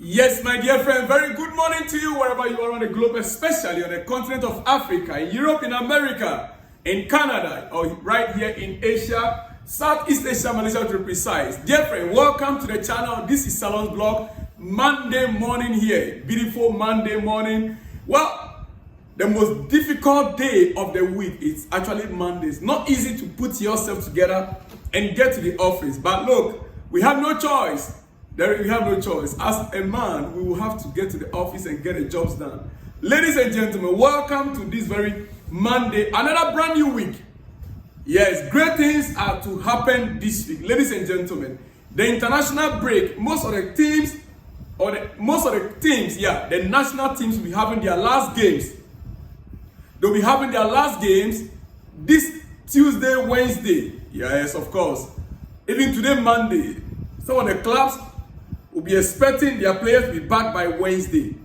Yes, my dear friend, very good morning to you wherever you are on the globe, especially on the continent of Africa, in Europe, in America, in Canada, or right here in Asia, Southeast Asia, Malaysia to be precise. Dear friend, welcome to the channel. This is Salon's Blog. Monday morning here, beautiful Monday morning. Well, the most difficult day of the week is actually Mondays. Not easy to put yourself together and get to the office. But look, we have no choice. We have no choice. As a man, we will have to get to the office and get the jobs done. Ladies and gentlemen, welcome to this very Monday, another brand new week. Yes, great things are to happen this week. Ladies and gentlemen, the international break, most of the teams, the national teams will be having their last games. They'll be having their last games this Tuesday, Wednesday. Yes, of course. Even today, Monday. Some of the clubs will be expecting their players to be back by Wednesday.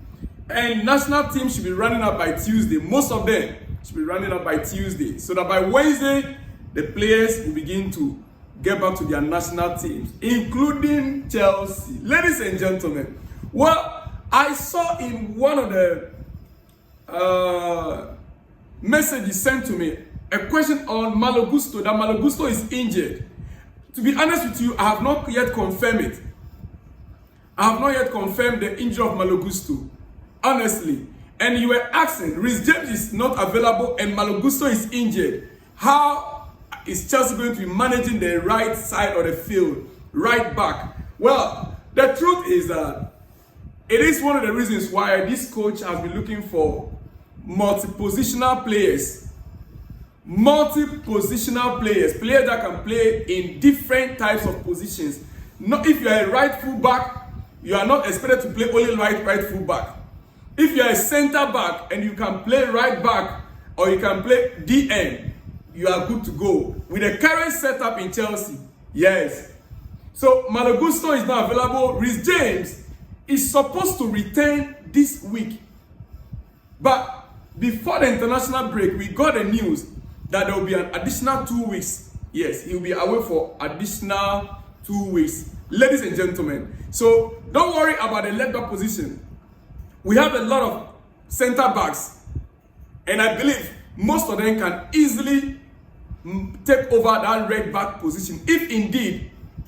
And national teams should be running up by Tuesday. Most of them should be running up by Tuesday. So that by Wednesday, the players will begin to get back to their national teams, including Chelsea. Ladies and gentlemen, well, I saw in one of the messages sent to me a question on Malo Gusto, that Malo Gusto is injured. To be honest with you, I have not yet confirmed it. I have not yet confirmed the injury of Malo Gusto, honestly. And you were asking, Rhys James is not available and Malo Gusto is injured. How is Chelsea going to be managing the right side of the field, right back? Well, the truth is that it is one of the reasons why this coach has been looking for multi-positional players. Multi-positional players that can play in different types of positions. Not if you are a right full back, you are not expected to play only right full back. If you are a center back and you can play right back or you can play DM, you are good to go. With the current setup in Chelsea, yes. So Malo Gusto is not available. Rhys James is supposed to return this week. But before the international break, we got the news that there will be an additional 2 weeks. Yes, he will be away for additional 2 weeks. Ladies and gentlemen, so don't worry about the left back position. We have a lot of center backs, and I believe most of them can easily take over that right back position. If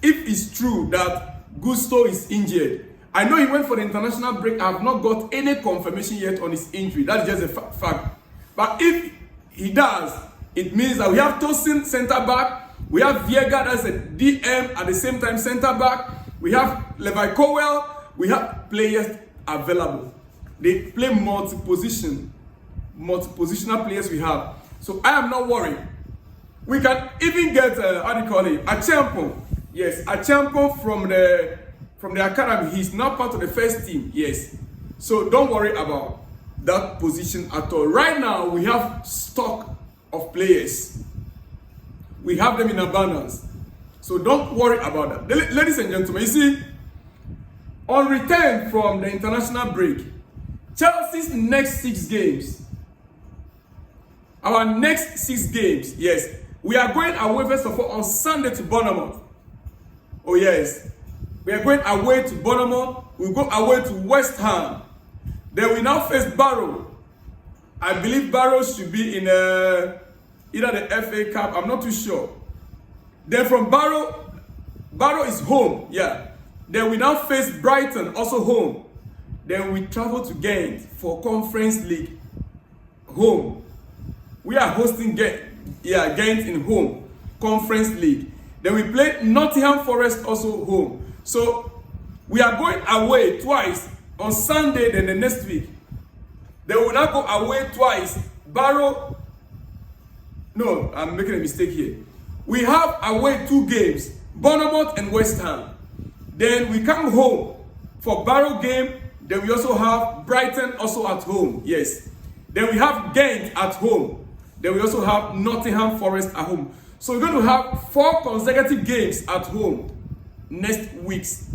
it's true that Gusto is injured. I know he went for the international break. I have not got any confirmation yet on his injury. That's just a fact. But if he does, it means that we have Tosin center back, we have Viega as a DM at the same time center back, we have Levi Cowell, we have players available. They play multi-positional players we have. So I am not worried. We can even get Achampo. Yes, Achampo from the academy. He's not part of the first team. Yes. So don't worry about that position at all. Right now we have stock of players. We have them in abundance. So don't worry about that. Ladies and gentlemen, you see, on return from the international break, Chelsea's next 6 games, our next 6 games, yes, we are going away first of all on Sunday to Bournemouth. Oh yes, we are going away to Bournemouth. We go away to West Ham. Then we now face Barrow. I believe Barrow should be in either the FA Cup, I'm not too sure. Then from Barrow is home, yeah. Then we now face Brighton, also home. Then we travel to Ghent for Conference League, home. We are hosting Ghent in home, Conference League. Then we play Nottingham Forest, also home. So we are going away twice, on Sunday, then the next week. Then we will now go away twice, Barrow. No, I'm making a mistake here. We have away 2 games, Bournemouth and West Ham. Then we come home for Barrow game. Then we also have Brighton also at home. Yes. Then we have Ghent at home. Then we also have Nottingham Forest at home. So we're going to have 4 consecutive games at home next weeks.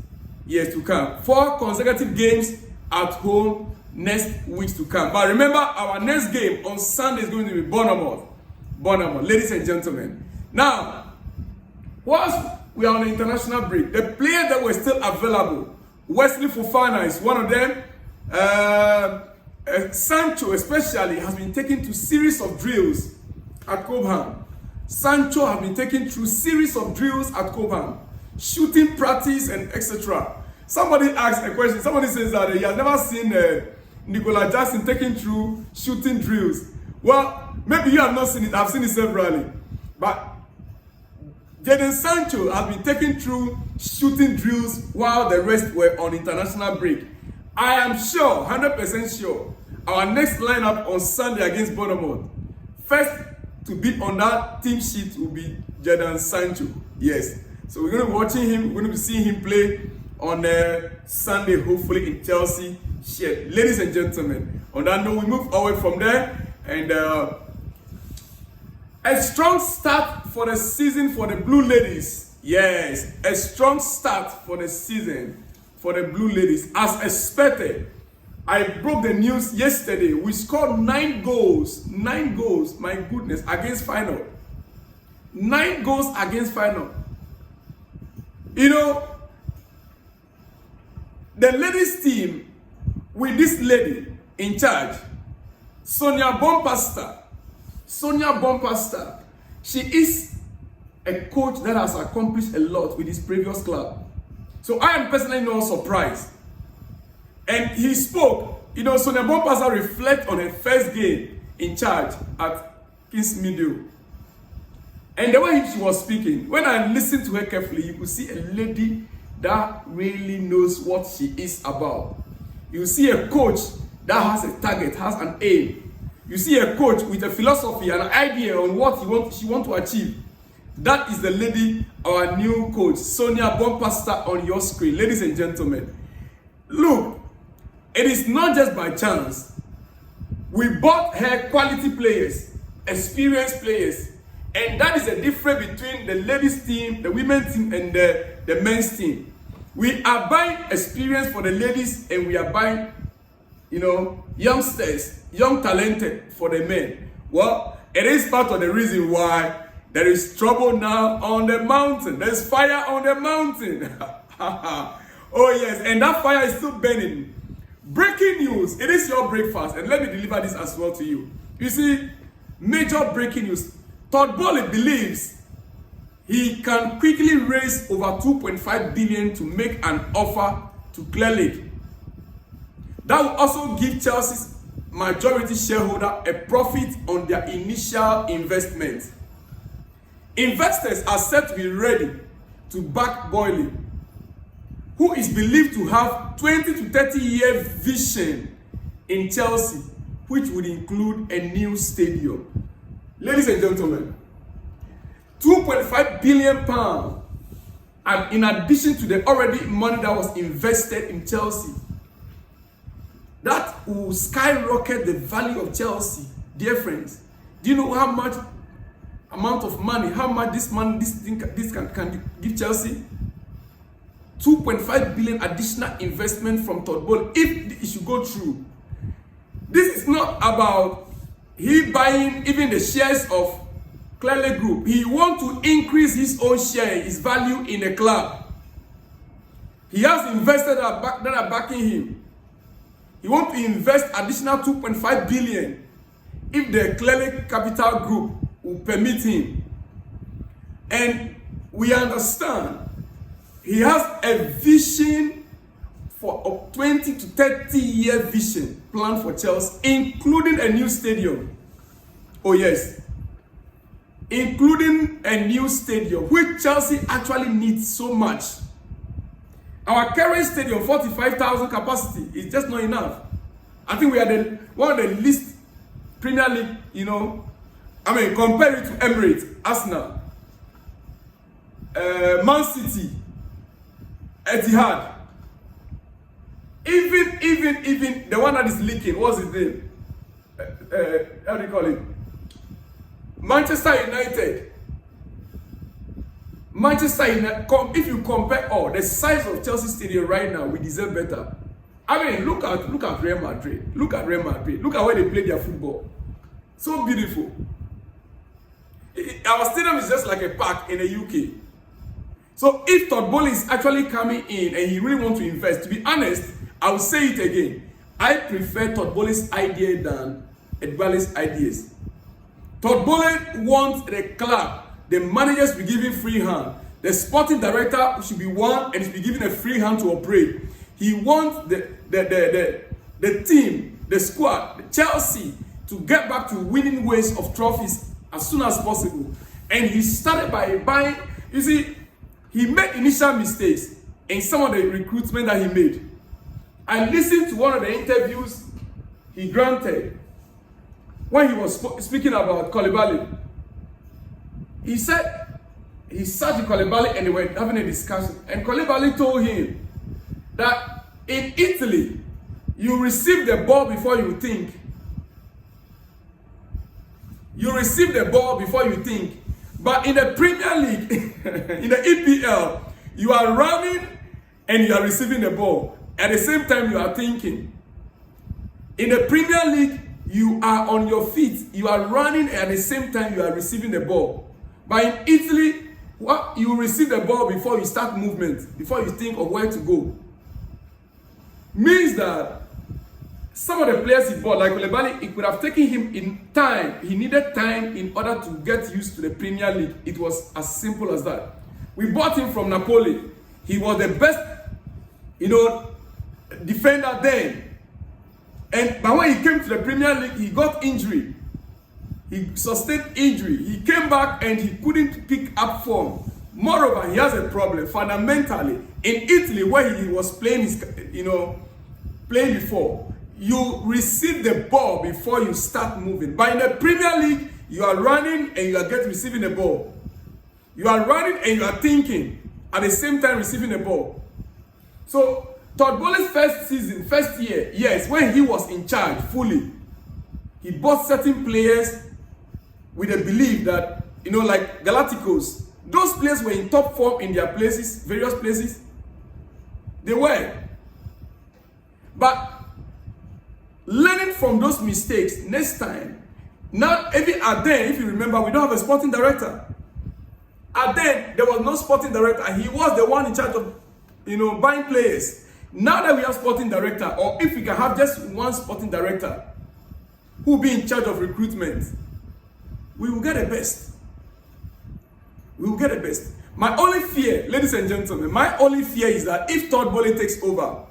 Yes, to come. 4 consecutive games at home next weeks to come. But remember, our next game on Sunday is going to be Bournemouth. Ladies and gentlemen. Now, whilst we are on the international break, the players that were still available Wesley Fofana is one of them. Sancho especially has been taken to series of drills at Cobham. Sancho has been taken through series of drills at Cobham, shooting practice and etc. Somebody asked a question. Somebody says that he has never seen Nicola Jackson taken through shooting drills. Well, maybe you have not seen it. I've seen it severally. But Jadon Sancho has been taken through shooting drills while the rest were on international break. I am sure, 100% sure, our next lineup on Sunday against Bournemouth, first to be on that team sheet will be Jadon Sancho. Yes. So we're going to be watching him. We're going to be seeing him play on Sunday, hopefully in Chelsea. Shit. Ladies and gentlemen, on that note, we move away from there. And a strong start for the season for the Blue Ladies. Yes, a strong start for the season for the Blue Ladies. As expected, I broke the news yesterday. We scored 9 goals. 9 goals, my goodness, against Final. 9 goals against Final. You know, the ladies team with this lady in charge, Sonia Bompasta. Sonia Bompasta. She is a coach that has accomplished a lot with his previous club. So I am personally not surprised. And he spoke, you know, Sonia Bompasta reflect on her first game in charge at Kings Meadow. And the way she was speaking, when I listened to her carefully, you could see a lady that really knows what she is about. You see a coach that has a target, has an aim. You see a coach with a philosophy and an idea on what she wants to achieve. That is the lady, our new coach, Sonia Bompasta, on your screen. Ladies and gentlemen, look, it is not just by chance. We bought her quality players, experienced players. And that is the difference between the ladies team, the women's team, and the men's team. We are buying experience for the ladies, and we are buying, you know, youngsters, young talented for the men. Well, it is part of the reason why there is trouble now on the mountain. There's fire on the mountain. Oh yes, and that fire is still burning. Breaking news. It is your breakfast, and let me deliver this as well to you. You see, major breaking news. Todd Boehly believes he can quickly raise over 2.5 billion to make an offer to Clear Lake. That will also give Chelsea's majority shareholder a profit on their initial investment. Investors are set to be ready to back Boehly, who is believed to have 20 to 30 year vision in Chelsea, which would include a new stadium. Ladies and gentlemen, 2.5 billion pounds, and in addition to the already money that was invested in Chelsea, that will skyrocket the value of Chelsea. Dear friends, do you know how much amount of money, how much this can give Chelsea? 2.5 billion additional investment from Todd Boehly, if it should go through. This is not about he buying even the shares of Clear Lake Group. He wants to increase his own share, his value in the club. He has investors that are backing him. He wants to invest additional 2.5 billion if the Clear Lake Capital Group will permit him. And we understand he has a vision for a 20 to 30 year vision plan for Chelsea, including a new stadium. Oh yes, including a new stadium, which Chelsea actually needs so much. Our current stadium, 45,000 capacity, is just not enough. I think we are one of the least Premier League, you know, compared to Emirates, Arsenal, Man City, Etihad. Even the one that is leaking, what's his name? How do you call it? Manchester United. If you compare the size of Chelsea Stadium right now, we deserve better. Look at Real Madrid. Look at Real Madrid. Look at where they play their football. So beautiful. Our stadium is just like a park in the UK. So if Todd Boehly is actually coming in and he really wants to invest, to be honest, I'll say it again. I prefer Todd Boehly's idea than Boehly's ideas. Todd Boehly wants the club, the managers to be given free hand. The sporting director should be one and should be given a free hand to operate. He wants the team, the squad, the Chelsea, to get back to winning ways of trophies as soon as possible. And he started by buying, you see, he made initial mistakes in some of the recruitment that he made. I listened to one of the interviews he granted when he was speaking about Koulibaly. He said he sat with Koulibaly and they were having a discussion. And Koulibaly told him that in Italy, you receive the ball before you think. You receive the ball before you think. But in the Premier League, in the EPL, you are running and you are receiving the ball. At the same time, you are thinking. In the Premier League, you are on your feet. You are running and at the same time, you are receiving the ball. But in Italy, you receive the ball before you start movement, before you think of where to go. Means that some of the players he bought, like Koulibaly, it could have taken him in time. He needed time in order to get used to the Premier League. It was as simple as that. We bought him from Napoli. He was the best, defender then. But when he came to the Premier League, he got injury. He sustained injury. He came back and he couldn't pick up form. Moreover, he has a problem fundamentally. In Italy, where he was playing playing before, you receive the ball before you start moving. But in the Premier League, you are running and you are receiving the ball. You are running and you are thinking at the same time receiving the ball. So Todd Boehly's first year, yes, when he was in charge fully, he bought certain players with a belief that, like Galacticos, those players were in top form in their places, various places. They were. But learning from those mistakes next time. Now, even at then, if you remember, we don't have a sporting director. At then, there was no sporting director. He was the one in charge of, buying players. Now that we have sporting director, or if we can have just one sporting director who will be in charge of recruitment, we will get the best. We will get the best. My only fear, ladies and gentlemen, my only fear is that if Todd Boehly takes over,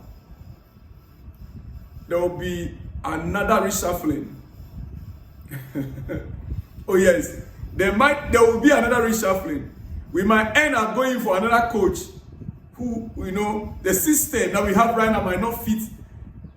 there will be another reshuffling. Oh yes, there will be another reshuffling. We might end up going for another coach who, the system that we have right now might not fit,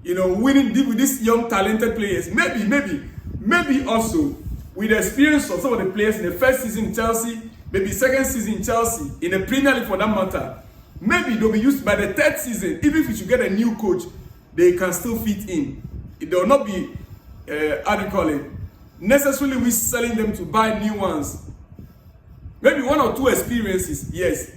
winning with these young talented players. Maybe also with the experience of some of the players in the first season in Chelsea, maybe second season in Chelsea, in the Premier League for that matter, maybe they'll be used by the third season. Even if we should get a new coach, they can still fit in. It will not be, necessarily we selling them to buy new ones. Maybe one or two experiences, yes.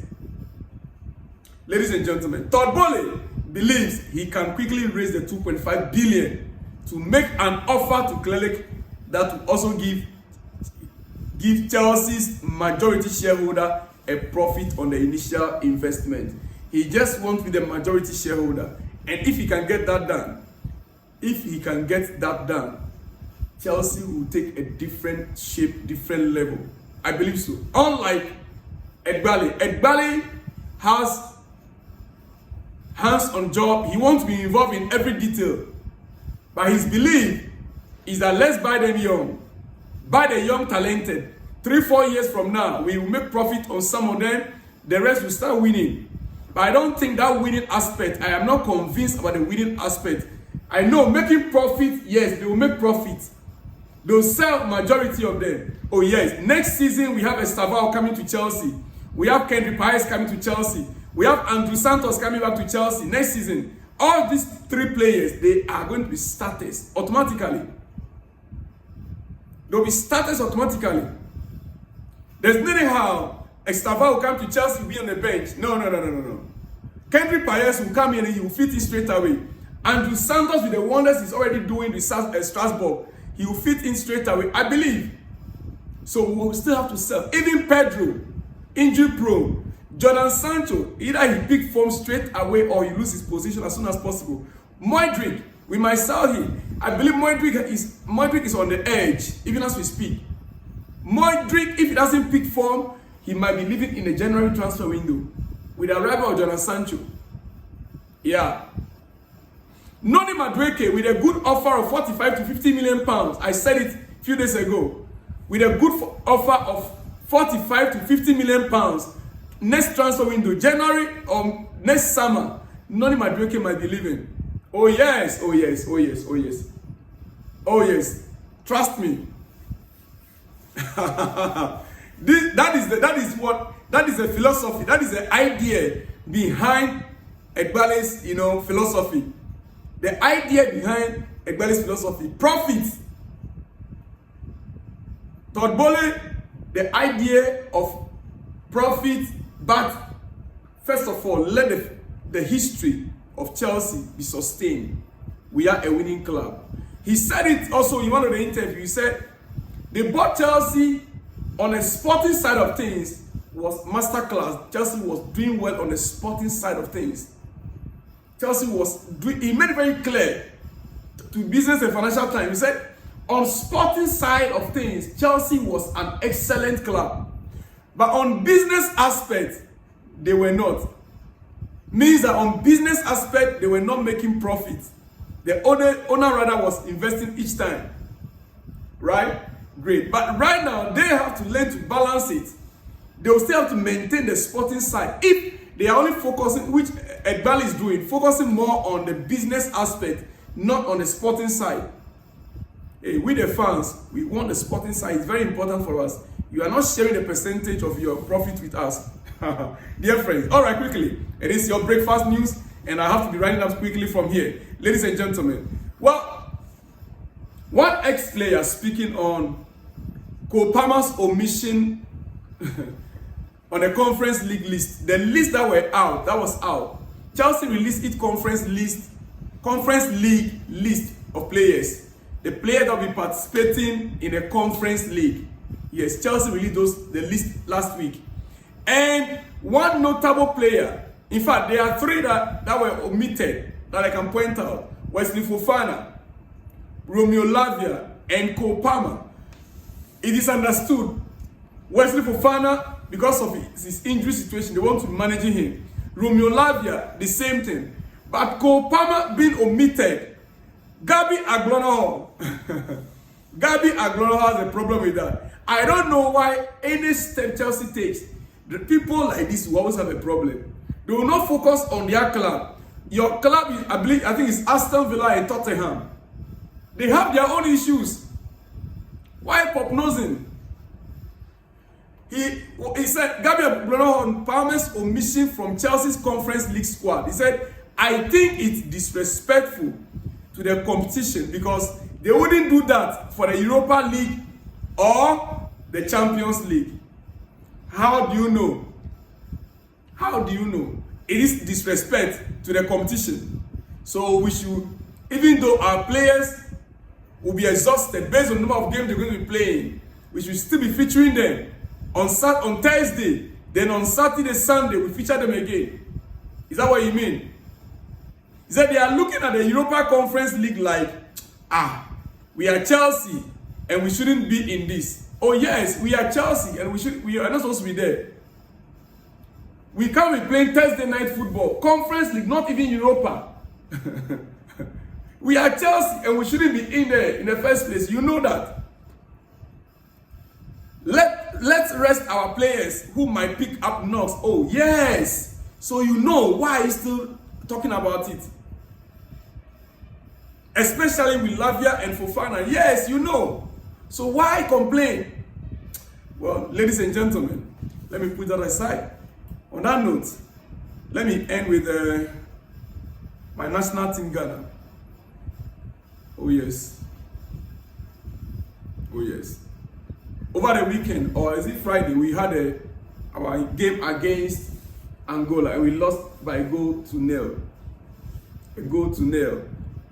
Ladies and gentlemen, Todd Boehly believes he can quickly raise the 2.5 billion to make an offer to Clelic that will also give Chelsea's majority shareholder a profit on the initial investment. He just wants to be the majority shareholder. And if he can get that done, Chelsea will take a different shape, different level. I believe so. Unlike Boehly has hands-on job. He wants to be involved in every detail. But his belief is that let's buy them young. Buy the young talented. 3-4 years from now, we will make profit on some of them. The rest will start winning. But I don't think that winning aspect, I am not convinced about the winning aspect. I know making profit, yes, they will make profit. They'll sell majority of them. Oh yes, next season we have Estavao coming to Chelsea. We have Kendrick Paez coming to Chelsea. We have Andrew Santos coming back to Chelsea next season. All these three players, they are going to be starters automatically. They'll be starters automatically. There's nothing how Estavao will come to Chelsea, be on the bench. No. Kendrick Paez will come in and he will fit in straight away. Andrew Santos, with the wonders he's already doing with Strasbourg, he will fit in straight away, I believe. So we will still have to sell. Even Pedro, injury prone. Jordan Sancho, either he pick form straight away or he lose his position as soon as possible. Modric, we might sell him. I believe Modric is on the edge, even as we speak. Modric, if he doesn't pick form, he might be leaving in the January transfer window with the arrival of Jordan Sancho. Yeah. Noni Madueke with a good offer of 45 to 50 million pounds. I said it a few days ago. With a good offer of 45 to 50 million pounds. Next transfer window, January or next summer, Noni Madueke might be leaving. Oh yes, oh yes, oh yes, oh yes. Oh yes. Trust me. that is the philosophy, that is the idea behind Egbale's, philosophy. The idea behind Egbale's philosophy. Profit. Todd Boehly, the idea of profit, but first of all, let the history of Chelsea be sustained. We are a winning club. He said it also in one of the interviews. He said they bought Chelsea on a sporting side of things was masterclass. Chelsea was doing well on the sporting side of things. Chelsea was doing, he made it very clear to Business and Financial Times. He said, on sporting side of things, Chelsea was an excellent club. But on business aspect, they were not. Means that on business aspect, they were not making profit. The owner rather was investing each time. Right? Great. But right now, they have to learn to balance it. They will still have to maintain the sporting side. If they are only focusing, which Egbale is doing, focusing more on the business aspect, not on the sporting side. Hey, we the fans, we want the sporting side. It's very important for us. You are not sharing the percentage of your profit with us. Dear friends, all right, quickly. It is your breakfast news, and I have to be writing up quickly from here. Ladies and gentlemen, well, one ex-player speaking on Cole Palmer's omission on the Conference League list, the list that was out. Chelsea released its Conference League list of players. The players that will be participating in the Conference League. Yes, Chelsea released the list last week. And one notable player, in fact, there are three that were omitted that I can point out. Wesley Fofana, Romeo Lavia, and Cole Palmer. It is understood. Wesley Fofana, because of his injury situation, they want to be managing him. Romeo Lavia, the same thing. But Cole Palmer being omitted, Gabby Agbonahor. Gabby Agbonahor has a problem with that. I don't know why any step Chelsea takes, the people like this will always have a problem. They will not focus on their club. Your club is, I think it's Aston Villa and Tottenham. They have their own issues. Why pop nosing? He said, Gabby Agbonahor on Palmer's omission from Chelsea's Conference League squad. He said, I think it's disrespectful to the competition because they wouldn't do that for the Europa League or the Champions League. How do you know? How do you know? It is disrespect to the competition. So we should, even though our players will be exhausted based on the number of games they're going to be playing, we should still be featuring them on Thursday. Then on Saturday, Sunday, we feature them again. Is that what you mean? He said they are looking at the Europa Conference League like, we are Chelsea and we shouldn't be in this. Oh yes, we are Chelsea and we are not supposed to be there. We can't be playing Thursday night football. Conference League, not even Europa. We are Chelsea and we shouldn't be in there in the first place. You know that. Let's rest our players who might pick up knocks. Oh yes. So you know why he's still talking about it. Especially with Lavia and Fofana. Yes, you know. So why complain? Well, ladies and gentlemen, let me put that aside. On that note, let me end with my national team, Ghana. Oh yes. Oh yes. Over the weekend, or is it Friday, we had our game against Angola and we lost by a goal to nil. A goal to nil.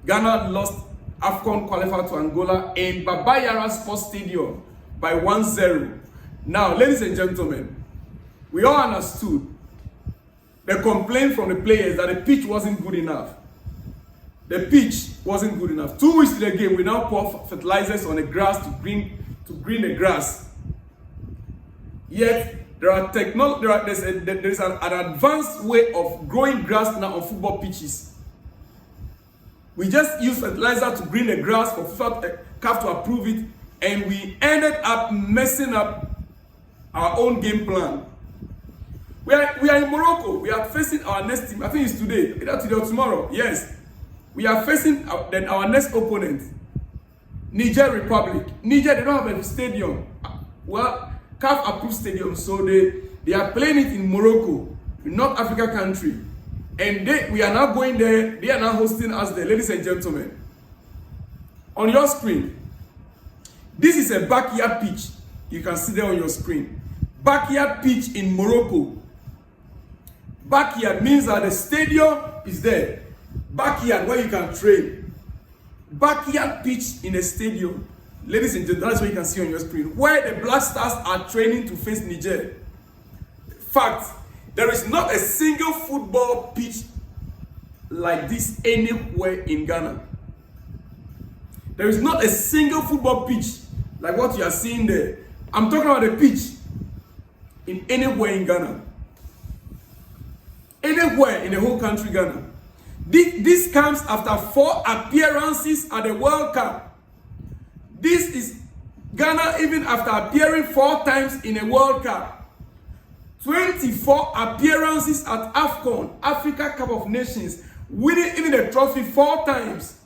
Ghana lost AFCON qualifier to Angola in Baba Yara Sports Stadium by 1-0. Now, ladies and gentlemen, we all understood the complaint from the players that the pitch wasn't good enough. The pitch wasn't good enough. 2 weeks to the game, we now pour fertilizers on the grass to green the grass. Yet there's an advanced way of growing grass now on football pitches. We just use fertilizer to green the grass for FIFA CAF to approve it, and we ended up messing up our own game plan. We are in Morocco. We are facing our next team. I think it's today, either today or tomorrow. Yes. We are facing our next opponent, Niger Republic. Niger, they don't have a stadium. Well, CAF approved stadium, so they are playing it in Morocco, a North Africa country. And we are now going there. They are now hosting us there, ladies and gentlemen. On your screen, this is a backyard pitch. You can see there on your screen. Backyard pitch in Morocco. Backyard means that the stadium is there. Backyard where you can train. Backyard pitch in a stadium. Ladies and gentlemen, that's what you can see on your screen. Where the Black Stars are training to face Niger. Fact, there is not a single football pitch like this anywhere in Ghana. There is not a single football pitch like what you are seeing there. I'm talking about the pitch in anywhere in Ghana. Anywhere in the whole country, Ghana. This comes after 4 appearances at the World Cup. This is Ghana even after appearing 4 times in a World Cup. 24 appearances at AFCON, Africa Cup of Nations, winning even the trophy 4 times.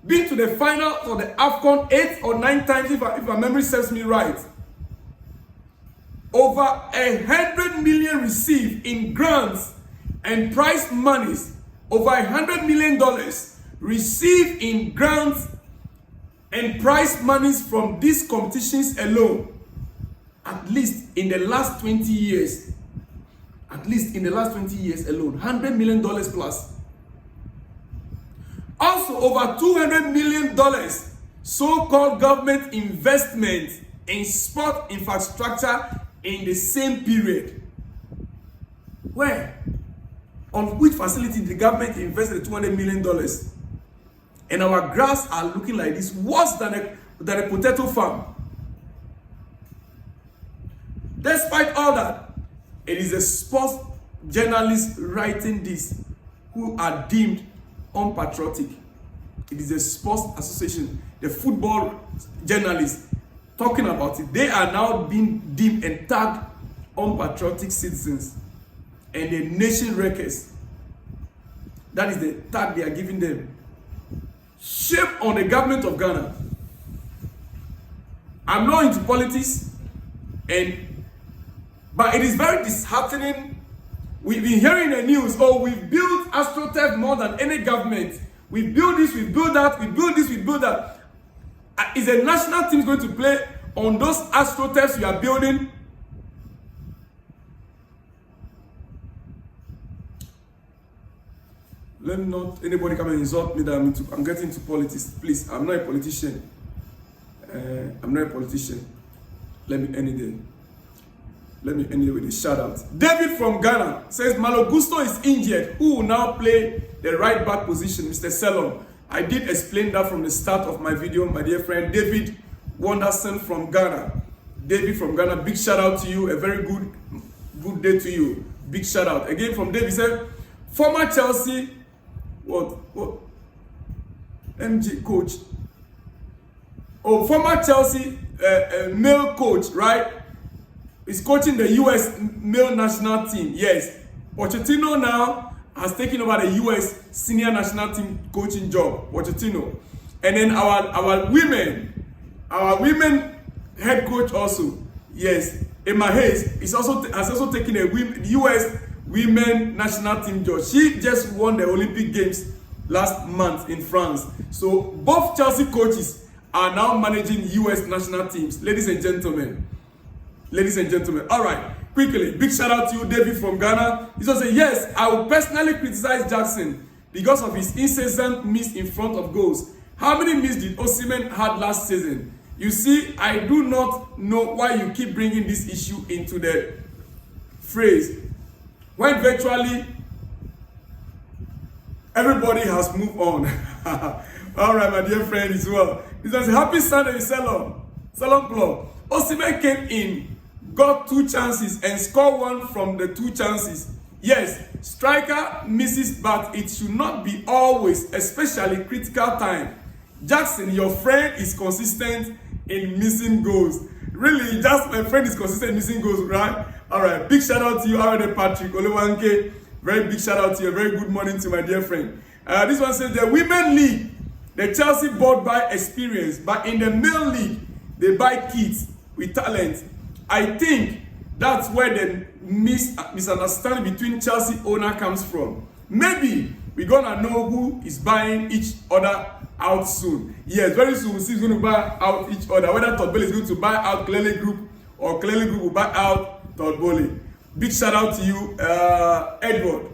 Been to the final for the AFCON 8 or 9 times, if my memory serves me right. Over 100 million received in grants and prize monies. Over $100 million received in grants and prize monies from these competitions alone. At least in the last 20 years. At least in the last 20 years alone. $100 million plus. Also over $200 million so-called government investment in sport infrastructure in the same period. Where? On which facility the government invested $200 million? And our grass are looking like this, worse than a potato farm. Despite all that, it is the sports journalists writing this who are deemed unpatriotic. It is the sports association, the football journalists talking about it. They are now being deemed and tagged unpatriotic citizens and the nation wreckers. That is the tag they are giving them. Shame on the government of Ghana. I'm not into politics, but it is very disheartening. We've been hearing the news, we've built AstroTurf more than any government. We build this, we build that, we build this, we build that. Is a national team going to play on those AstroTurfs we are building? Let not anybody come and insult me that I'm getting into politics. Please, I'm not a politician. I'm not a politician. Let me end it there. Let me end it with a shout out. David from Ghana says Malo Gusto is injured. Who will now play the right back position? Mr. Selon. I did explain that from the start of my video, my dear friend David Wonderson from Ghana. David from Ghana, big shout out to you. A very good day to you. Big shout out. Again from David, said former Chelsea MG coach. Former Chelsea male coach, right? Is coaching the US male national team. Yes. Pochettino now has taken over the US senior national team coaching job. Pochettino. And then our women head coach also. Yes. Emma Hayes has also taken a US women national team job. She just won the Olympic Games last month in France. So both Chelsea coaches are now managing US national teams. Ladies and gentlemen. All right, quickly, big shout out to you, David from Ghana. He just said, yes, I will personally criticize Jackson because of his incessant miss in front of goals. How many miss did Osimhen had last season? You see, I do not know why you keep bringing this issue into the phrase. when virtually everybody has moved on. All right, my dear friend, as well. This was a happy Sunday, Salon Club. Osimhen came in, got 2 chances and scored 1 from the 2 chances. Yes, striker misses, but it should not be always, especially critical time. Jackson, your friend, is consistent in missing goals. Really, just my friend is consistent in missing goals, right? All right, big shout out to you, already Patrick Olewanke. Very big shout out to you. A very good morning to my dear friend. This one says the Women League, the Chelsea bought by experience, but in the male league, they buy kids with talent. I think that's where the misunderstanding between Chelsea owner comes from. Maybe we're gonna know who is buying each other out soon. Yes, very soon we'll see who's going to buy out each other. Whether Todd Boehly is going to buy out Clearly Group or Clearly Group will buy out Todd Boehly. Big shout out to you, Edward.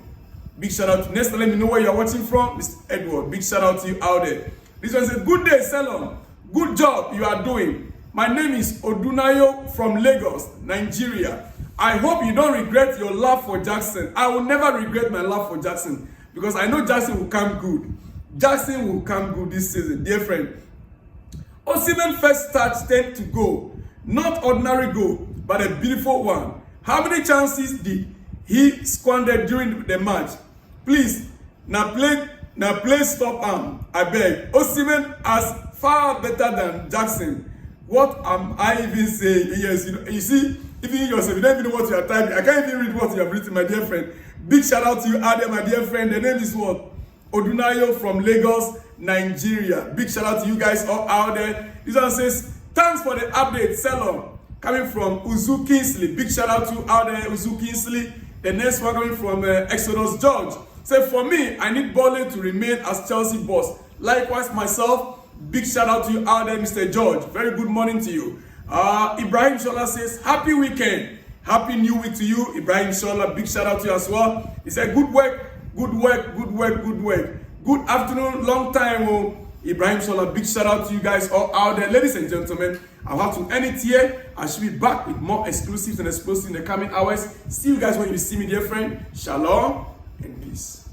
Big shout out. Next time, let me know where you're watching from, Mr. Edward. Big shout out to you out there. This one says, good day, Salon. Good job you are doing. My name is Odunayo from Lagos, Nigeria. I hope you don't regret your love for Jackson. I will never regret my love for Jackson because I know Jackson will come good. Jackson will come good this season, dear friend. Osimhen first touch 10 to go. Not ordinary goal, but a beautiful one. How many chances did he squander during the match? Please, now play stop arm. I beg. Osimhen is far better than Jackson. What am I even saying? Yes, you see, even yourself, you don't even know what you are typing. I can't even read what you have written, my dear friend. Big shout out to you out there, my dear friend. The name is what? Odunayo from Lagos, Nigeria. Big shout out to you guys all out there. This one says, thanks for the update, Salon. Coming from Uzu Kingsley. Big shout out to you out there, Uzu Kingsley. The next one coming from Exodus George. Say, for me, I need Boehly to remain as Chelsea boss. Likewise, myself. Big shout out to you out there, Mr. George. Very good morning to you. Ibrahim Shola says, happy weekend. Happy new week to you, Ibrahim Shola. Big shout out to you as well. He said, good work. Good work, good work, good work. Good afternoon, long time, Ibrahim Shola. Big shout out to you guys all out there. Ladies and gentlemen, I'll have to end it here. I should be back with more exclusives and explosives in the coming hours. See you guys when you see me, dear friend. Shalom and peace.